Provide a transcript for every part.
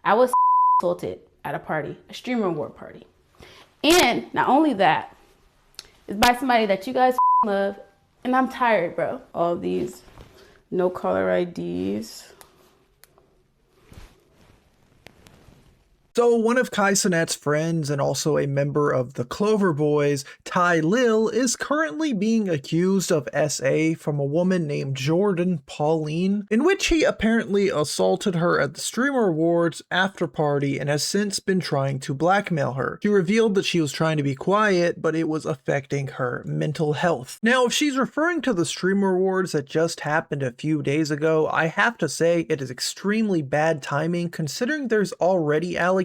I was assaulted at a party, a streamer award party. And not only that, it's by somebody that you guys love. And I'm tired, bro. All these no caller IDs. So one of Kai Cenat's friends and also a member of the Clover Boys, Tylil, is currently being accused of SA from a woman named Jourdin Pauline, in which he apparently assaulted her at the Streamer Awards after party and has since been trying to blackmail her. He revealed that she was trying to be quiet, but it was affecting her mental health. Now, if she's referring to the Streamer Awards that just happened a few days ago, I have to say it is extremely bad timing considering there's already allegations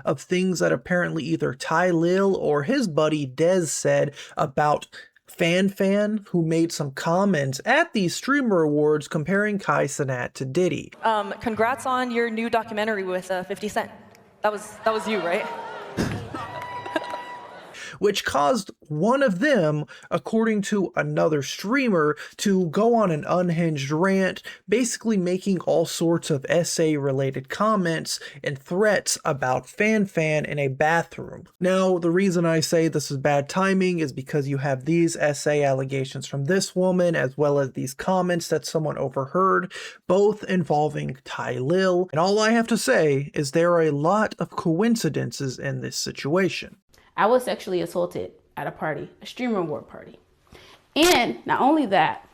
of things that apparently either Tylil or his buddy Dez said about Fan, who made some comments at these Streamer Awards comparing Kai Cenat to Diddy. Congrats on your new documentary with 50 Cent. That was you, right? Which caused one of them, according to another streamer, to go on an unhinged rant, basically making all sorts of SA-related comments and threats about Fan in a bathroom. Now, the reason I say this is bad timing is because you have these SA allegations from this woman, as well as these comments that someone overheard, both involving Tylil. And all I have to say is there are a lot of coincidences in this situation. I was sexually assaulted at a party, a streamer award party. And not only that,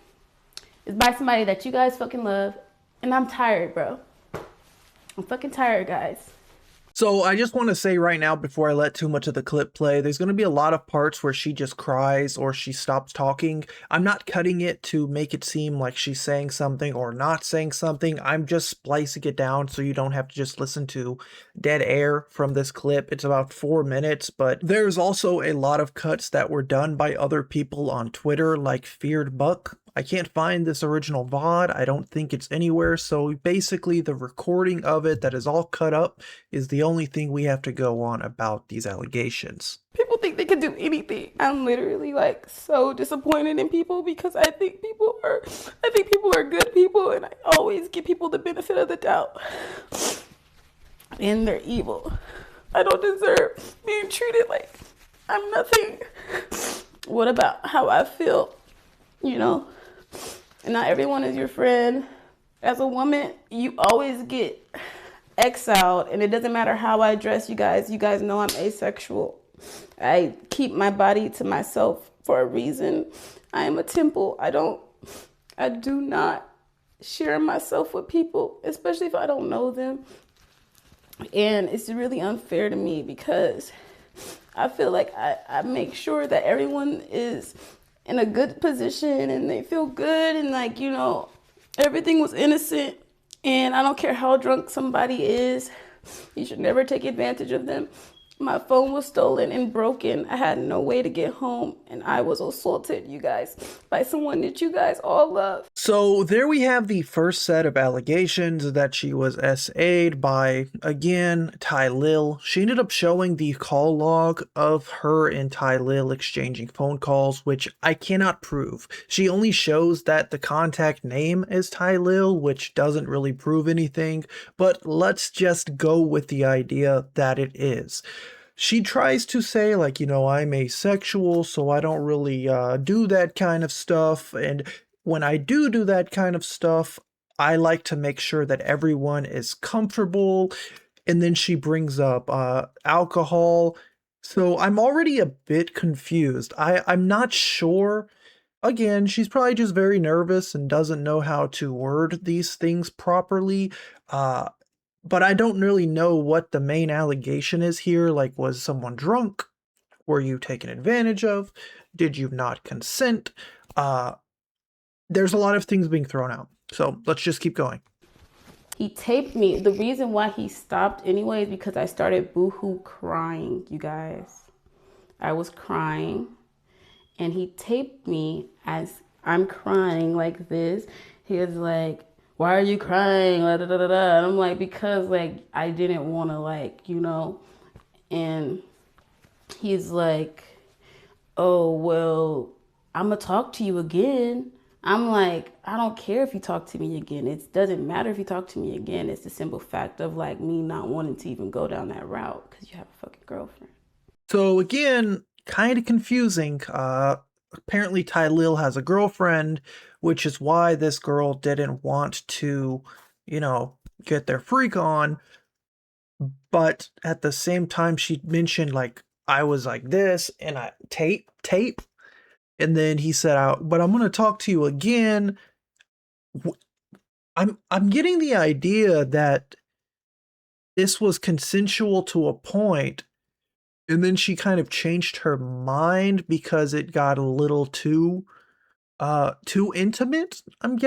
it's by somebody that you guys fucking love. And I'm tired, bro. I'm fucking tired, guys. So I just want to say right now, before I let too much of the clip play, there's going to be a lot of parts where she just cries or she stops talking. I'm not cutting it to make it seem like she's saying something or not saying something. I'm just splicing it down so you don't have to just listen to dead air from this clip. It's about 4 minutes, but there's also a lot of cuts that were done by other people on Twitter, like Feared Buck. I can't find this original VOD. I don't think it's anywhere. So basically the recording of it that is all cut up is the only thing we have to go on about these allegations. People think they can do anything. I'm literally like so disappointed in people because I think people are good people, and I always give people the benefit of the doubt. And they're evil. I don't deserve being treated like I'm nothing. What about how I feel? You know? And not everyone is your friend. As a woman, you always get exiled, and it doesn't matter how I dress, you guys know I'm asexual. I keep my body to myself for a reason. I am a temple. I do not share myself with people, especially if I don't know them. And it's really unfair to me because I feel like I make sure that everyone is in a good position and they feel good, and like, you know, everything was innocent, and I don't care how drunk somebody is, you should never take advantage of them. My phone was stolen and broken. I had no way to get home, and I was assaulted, you guys, by someone that you guys all love. So there we have the first set of allegations that she was SA'd by, again, Tylil. She ended up showing the call log of her and Tylil exchanging phone calls, which I cannot prove. She only shows that the contact name is Tylil, which doesn't really prove anything, but let's just go with the idea that it is. She tries to say, like, you know, I'm asexual, so I don't really do that kind of stuff. And when I do that kind of stuff, I like to make sure that everyone is comfortable. And then she brings up alcohol. So I'm already a bit confused. I'm not sure. Again, she's probably just very nervous and doesn't know how to word these things properly. But I don't really know what the main allegation is here. Like, was someone drunk? Were you taken advantage of? Did you not consent? There's a lot of things being thrown out. So let's just keep going. He taped me. The reason why he stopped anyway is because I started boohoo crying, you guys. I was crying, and he taped me as I'm crying like this. He was like, why are you crying? Da, da, da, da. And I'm like, because like I didn't want to, like, you know. And he's like, oh, well, I'm gonna talk to you again. I'm like, I don't care if you talk to me again. It doesn't matter if you talk to me again. It's the simple fact of like me not wanting to even go down that route because you have a fucking girlfriend. So again, kind of confusing. Apparently Tylil has a girlfriend, which is why this girl didn't want to, get their freak on. But at the same time, she mentioned like I was like this and I tape. And then he said, "But I'm gonna talk to you again." I'm getting the idea that this was consensual to a point, and then she kind of changed her mind because it got a little too intimate. I'm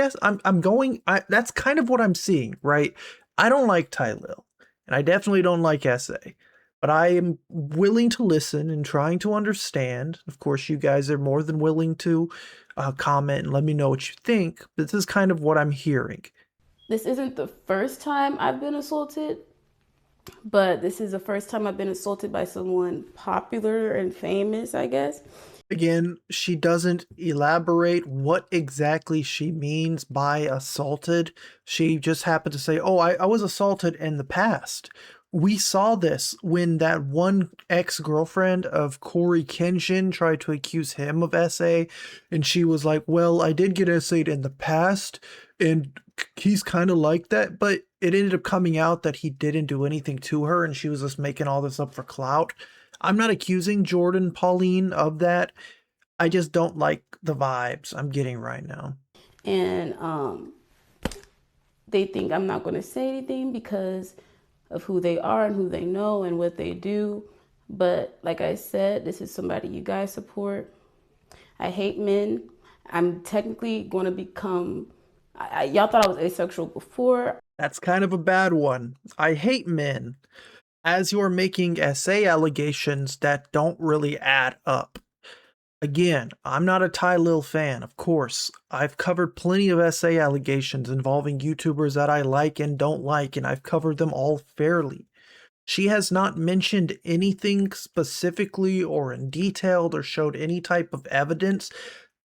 going that's kind of what I'm seeing, right? I don't like Tylil, and I definitely don't like SA, but I am willing to listen and trying to understand. Of course, you guys are more than willing to comment and let me know what you think, but this is kind of what I'm hearing. This isn't the first time I've been assaulted, but this is the first time I've been assaulted by someone popular and famous, I guess. Again, she doesn't elaborate what exactly she means by assaulted. She just happened to say, "Oh, I was assaulted in the past." We saw this when that one ex-girlfriend of Corey Kenshin tried to accuse him of SA, and she was like, "Well, I did get SA'd in the past, and he's kind of like that," but it ended up coming out that he didn't do anything to her, and she was just making all this up for clout. I'm not accusing Jourdin Pauline of that. I just don't like the vibes I'm getting right now. And they think I'm not going to say anything because of who they are and who they know and what they do. But like I said, this is somebody you guys support. I hate men. I'm technically going to become. Y'all thought I was asexual before. That's kind of a bad one. I hate men. As you're making SA allegations that don't really add up. Again, I'm not a Tylil fan, of course. I've covered plenty of SA allegations involving YouTubers that I like and don't like, and I've covered them all fairly. She has not mentioned anything specifically or in detail or showed any type of evidence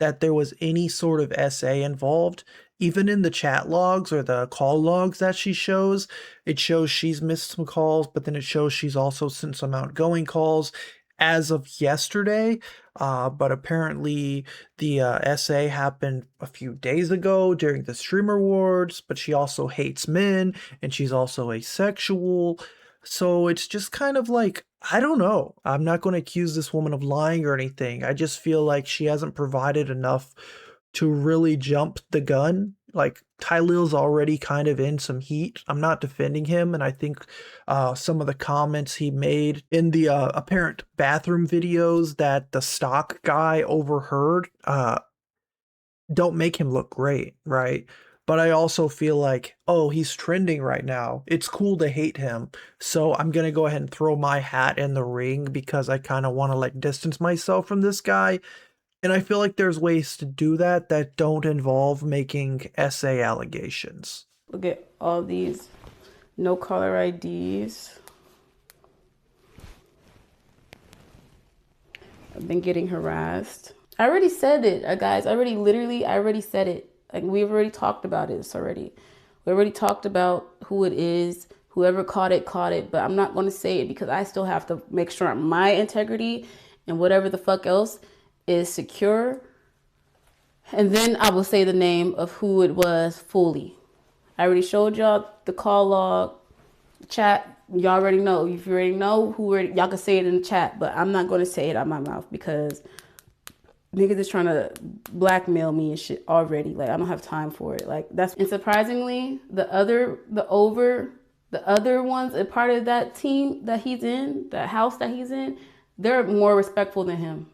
that there was any sort of SA involved. Even in the chat logs or the call logs that she shows, it shows she's missed some calls, but then it shows she's also sent some outgoing calls as of yesterday. But apparently the SA happened a few days ago during the Streamer Awards, but she also hates men and she's also asexual. So it's just kind of like, I don't know. I'm not going to accuse this woman of lying or anything. I just feel like she hasn't provided enough to really jump the gun. Like, Tylil's already kind of in some heat. I'm not defending him, and I think some of the comments he made in the apparent bathroom videos that the stock guy overheard don't make him look great, right? But I also feel like, oh, he's trending right now. It's cool to hate him. So I'm going to go ahead and throw my hat in the ring because I kind of want to like distance myself from this guy. And I feel like there's ways to do that that don't involve making SA allegations. Look at all these no caller IDs. I've been getting harassed. I already said it, guys. I already said it. Like, we've already talked about this already. We already talked about who it is. Whoever caught it, but I'm not going to say it because I still have to make sure my integrity and whatever the fuck else is secure. And then I will say the name of who it was fully. I already showed y'all the call log, chat. Y'all already know. If you already know y'all can say it in the chat, but I'm not going to say it out my mouth because niggas is trying to blackmail me and shit already. Like, I don't have time for it. Like, and surprisingly, the other ones, a part of that team that he's in, that house that he's in, they're more respectful than him.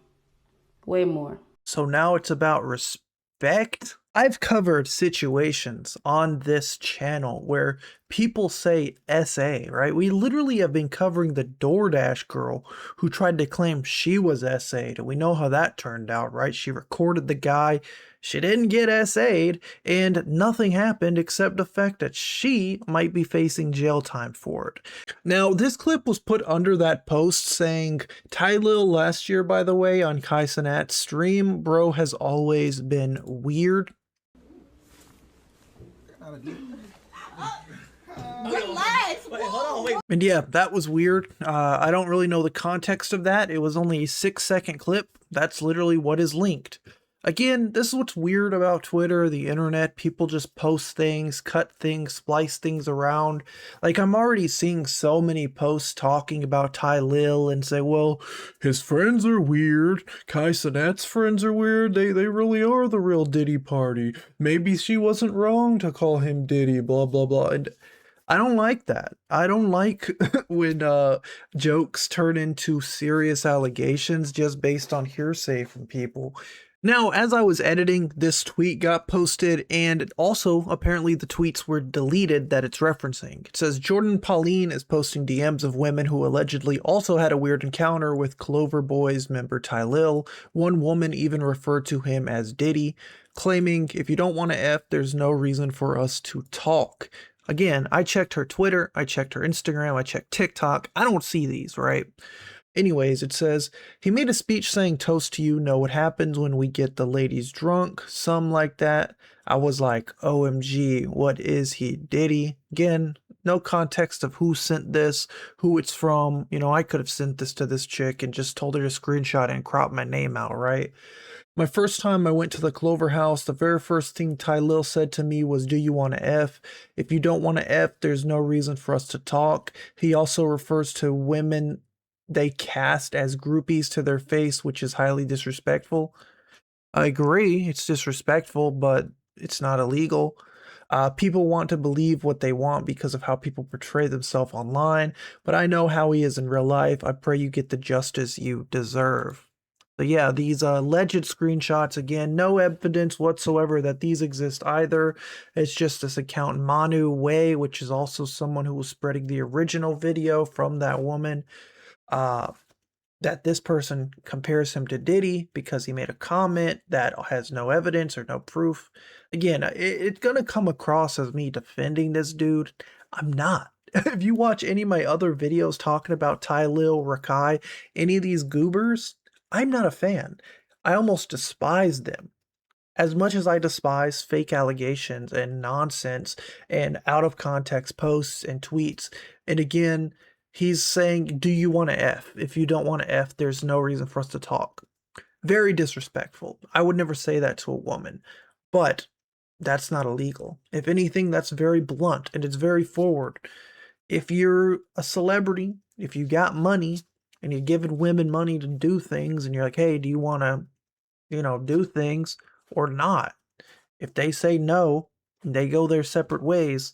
Way more. So now it's about respect. I've covered situations on this channel where people say SA, right? We literally have been covering the DoorDash girl who tried to claim she was SA'd. We know how that turned out, right? She recorded the guy. She didn't get SA'd, and nothing happened except the fact that she might be facing jail time for it. Now, this clip was put under that post saying, Tylil last year, by the way, on Kai Cenat's stream, bro has always been weird. Relax. And yeah, that was weird. I don't really know the context of that. It was only a 6-second clip. That's literally what is linked. Again, this is what's weird about Twitter, the internet. People just post things, cut things, splice things around. Like, I'm already seeing so many posts talking about Tylil and say, well, his friends are weird. Kai Cenat's friends are weird. They really are the real Diddy party. Maybe she wasn't wrong to call him Diddy, blah, blah, blah. And I don't like that. I don't like when jokes turn into serious allegations just based on hearsay from people. Now, as I was editing, this tweet got posted, and also apparently the tweets were deleted that it's referencing. It says Jourdin Pauline is posting DMs of women who allegedly also had a weird encounter with Clover Boys member Tylil. One woman even referred to him as Diddy, claiming, if you don't want to F, there's no reason for us to talk. Again, I checked her Twitter, I checked her Instagram, I checked TikTok. I don't see these, right? Anyways, it says, he made a speech saying, toast to you, know what happens when we get the ladies drunk, some like that. I was like, OMG, what is he, Diddy? Again, no context of who sent this, who it's from. You know, I could have sent this to this chick and just told her to screenshot and crop my name out, right? My first time I went to the Clover house, the very first thing Tylil said to me was, do you want to F? If you don't want to F, there's no reason for us to talk. He also refers to women they cast as groupies to their face, which is highly disrespectful. I agree, it's disrespectful, but it's not illegal. People want to believe what they want because of how people portray themselves online, but I know how he is in real life. I pray you get the justice you deserve. So yeah, these alleged screenshots, again, no evidence whatsoever that these exist either. It's just this account Manu Way, which is also someone who was spreading the original video from that woman. That this person compares him to Diddy because he made a comment that has no evidence or no proof. Again, it's going to come across as me defending this dude. I'm not. If you watch any of my other videos talking about Tylil, Rakai, any of these goobers, I'm not a fan. I almost despise them. As much as I despise fake allegations and nonsense and out of context posts and tweets, and again, he's saying, do you want to F? If you don't want to F, there's no reason for us to talk. Very disrespectful. I would never say that to a woman, but that's not illegal. If anything, that's very blunt and it's very forward. If you're a celebrity, if you got money and you're giving women money to do things and you're like, hey, do you want to, do things or not? If they say no and they go their separate ways,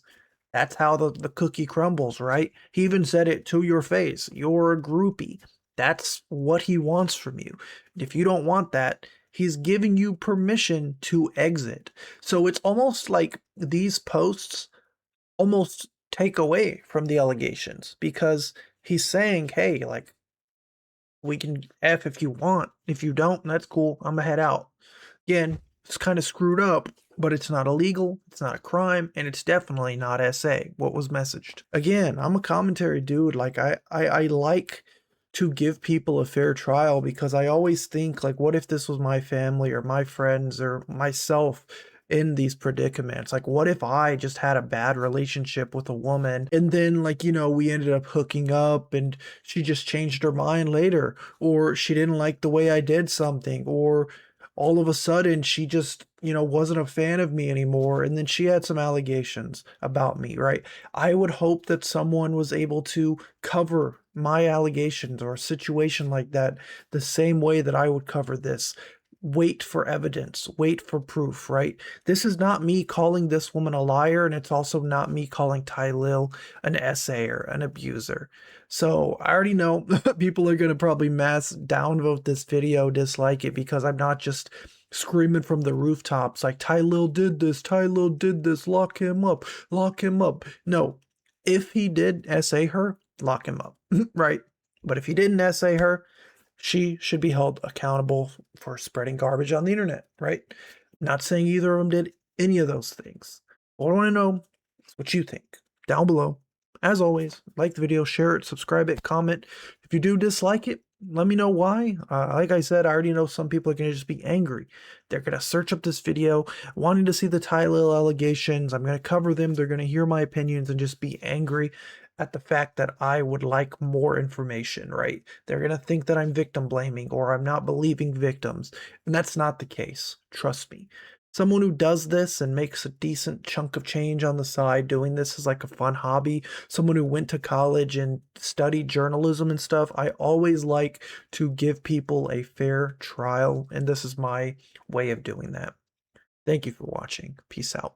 that's how the cookie crumbles, right? He even said it to your face. You're a groupie. That's what he wants from you. If you don't want that, he's giving you permission to exit. So it's almost like these posts almost take away from the allegations because he's saying, hey, like, we can F if you want. If you don't, that's cool. I'm gonna head out. Again, it's kind of screwed up, but it's not illegal, it's not a crime, and it's definitely not SA, what was messaged. Again, I'm a commentary dude. Like, I like to give people a fair trial because I always think, like, what if this was my family or my friends or myself in these predicaments? Like, what if I just had a bad relationship with a woman and then, like, we ended up hooking up and she just changed her mind later, or she didn't like the way I did something, or all of a sudden she just, wasn't a fan of me anymore, and then she had some allegations about me, right? I would hope that someone was able to cover my allegations or a situation like that the same way that I would cover this. Wait for evidence, wait for proof, right? This is not me calling this woman a liar, and it's also not me calling Tylil an essayer, an abuser. So I already know people are going to probably mass downvote this video, dislike it, because I'm not just screaming from the rooftops like, Tylil did this, lock him up, lock him up. No, if he did essay her, lock him up, right? But if he didn't essay her, she should be held accountable for spreading garbage on the internet, right? Not saying either of them did any of those things. All I want to know is what you think down below. As always, like the video, share it, subscribe it, comment. If you do dislike it, let me know why. Like I said, I already know some people are going to just be angry. They're going to search up this video wanting to see the Tylil allegations. I'm going to cover them. They're going to hear my opinions and just be angry at the fact that I would like more information, right? They're going to think that I'm victim blaming or I'm not believing victims. And that's not the case. Trust me. Someone who does this and makes a decent chunk of change on the side doing this is like a fun hobby, someone who went to college and studied journalism and stuff, I always like to give people a fair trial, and this is my way of doing that. Thank you for watching. Peace out.